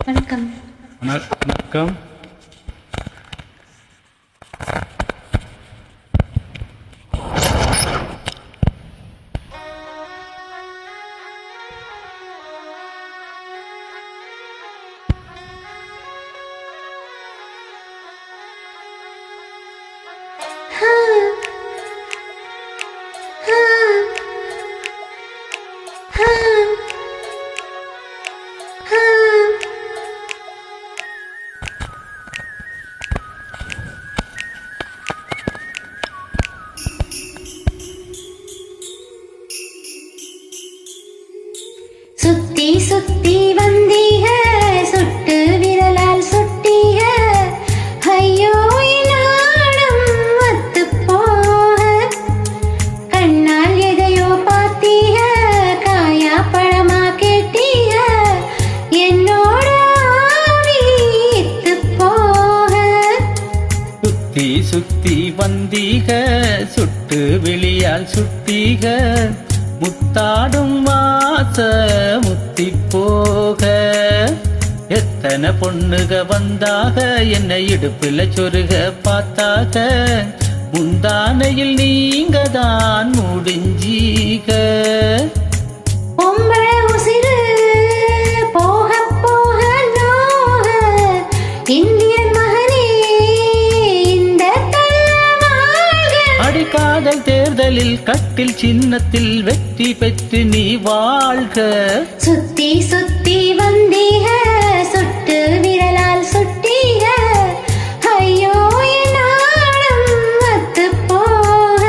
வணக்கம். வணக்கம். சுத்தி சுத்தி வந்தீக, சுட்டு விரலால் சுட்டீக, ஐயோ நாடம் வத்து போக, கண்ணால் எதையோ பார்த்தீக, காயா பழமா கேட்டீக, என்னோட ஆவி இத்து போக. சுத்தி சுத்தி வந்தீக, சுட்டு வெளியால் சுட்டீக, முத்தாடும் வாச முத்தி போக. எத்தனை பொண்ணுக வந்தாக, என்னை இடுப்புல சொருக பார்த்தாக, முந்தானையில் நீங்க தான் முடிஞ்சீக. பொம்பளை உசிறு போக போக நோக, இந்தியன் மகனே இந்த தள்ளவாழ்க. அடிக்காதல் தேர்தலில் கட்டில் சின்னத்தில் வெற்றி பெற்று நீ வாழ்க. சுத்தி சுத்தி வந்தீக, சுட்டு விரலால் சுட்டீக, ஐயோ நாடம் வத்து போக.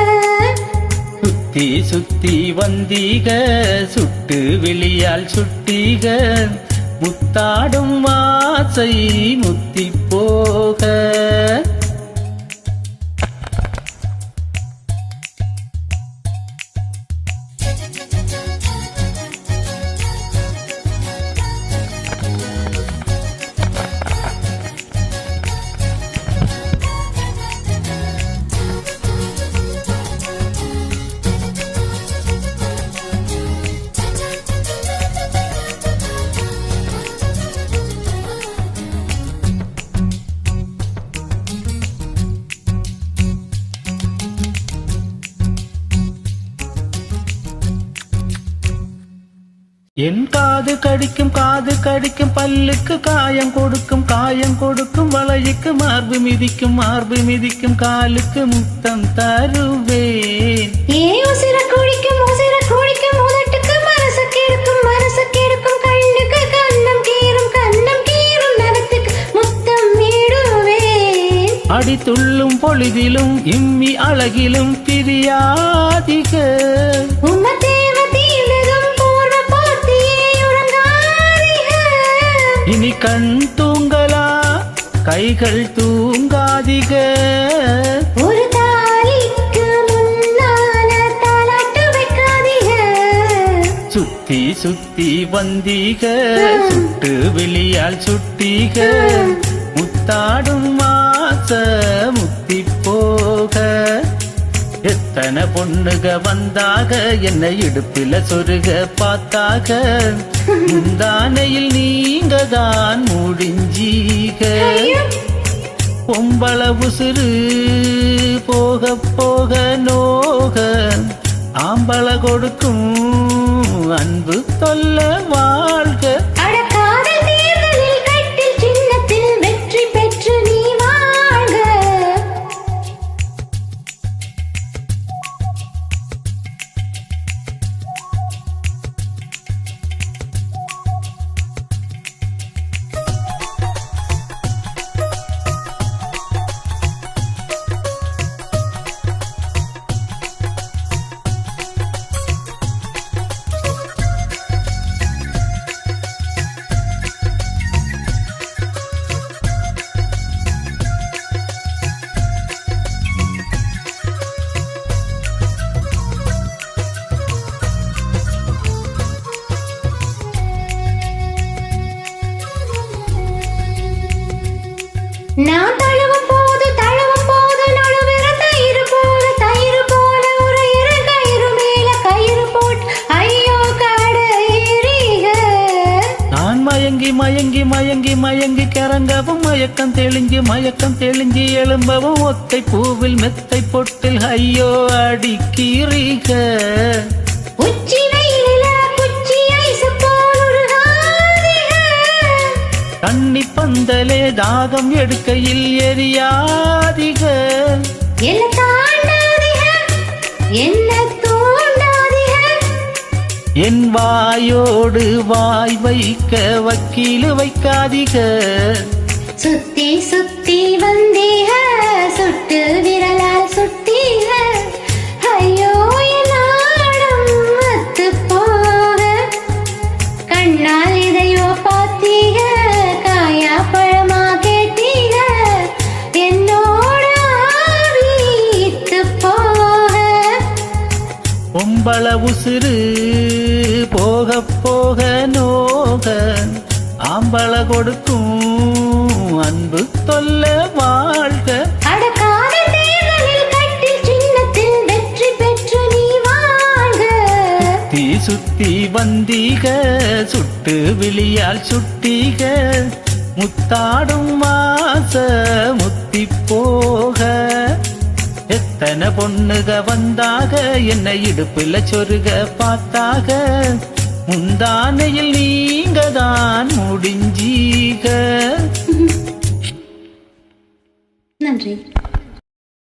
சுத்தி சுத்தி வந்தீக, சுட்டு வெளியால் சுட்டீக, முத்தாடும் வாசை முத்தி போக. என் காது கடிக்கும் காது கடிக்கும், பல்லுக்கு காயம் கொடுக்கும் காயம் கொடுக்கும், வளையுக்கு மார்பு மிதிக்கும் மார்பு மிதிக்கும், காலுக்கு முத்தம் தருவேன். உசிர குடிக்கும் உதட்டுக்கு மனசு கெடுக்கும் கண்ணுக்கு கண்ணம் கீரும் நகத்துக்கு முத்தம் நீடுவேன். அடி துள்ளும் பொழுதிலும் இம்மி அழகிலும் பிரியாதிக. இனி கண் தூங்கலா கைகள் தூங்காதிக. ஒரு தாலிக்கு முன்னால தாலாட்டு வைக்காதீக. சுத்தி சுத்தி வந்தீக, சுட்டு வெளியால் சுட்டீக, முத்தாடும் மாச முத்தி போக. எத்தனை பொண்ணுக வந்தாக, என்னை இடுப்பில சொருக பார்த்தாக, முந்தானையில் நீங்க தான் முடிஞ்சீக. பொம்பள உசுறு போக போக நோக, ஆம்பள கொடுக்கும் அன்பு தொல்ல வாழ்க. கட்டில் சின்னத்தில் வெற்றி பெற்று நீ வாழ்க. நான் தழுவும் போது நடுவிற தயிர் போல ஒரு இரு கயிறு மேல கயிறு போட்டு ஐயோ காடு ஏறிக. நான் மயங்கி மயங்கி மயங்கி மயங்கி மயங்கி கிறங்கவும் மயக்கம் தெளிஞ்சு எழும்பவும் ஒத்தை பூவில் மெத்தை பொட்டில் ஐயோ அடிக்கிறீக உச்சி வெயிலில குச்சி ஐசு போல் உருகாதீக. தண்ணி பந்தலே தாகம் எடுக்கையில் எரியாதிக என்ன தாண்டாதீக, என்ன தூண்டாதீக. என் வாயோடு வாய் வைக்க வக்கீலு வைக்காதிக சுத்தி சுத்தி வந்தீக, சுட்டு விரலால் சுட்டீக. ஐயோ என் நாடம் அத்து போக. கண்ணால் இதையோ பார்த்தீக, காயா பழமா கேட்டீக. என்னோட ஆவி இத்து போக. பொம்பள உசுறு போக போக நோக ஆம்பள கொடுக்கும் அன்பு தொல்ல வாழ்க. அடக்காத தேர்தலில் கட்டில் சின்னத்தில் வெற்றி பெற்று நீ வாழ்க. தீ சுத்தி வந்தீக சுட்டு விழியால் சுட்டீக முத்தாடும் மாச முத்தி போக. எத்தனை பொண்ணுக வந்தாக என்னை இடுப்புல சொருக பார்த்தாக முந்தானையில் நீங்க தான் முடிஞ்சீக. நன்றி.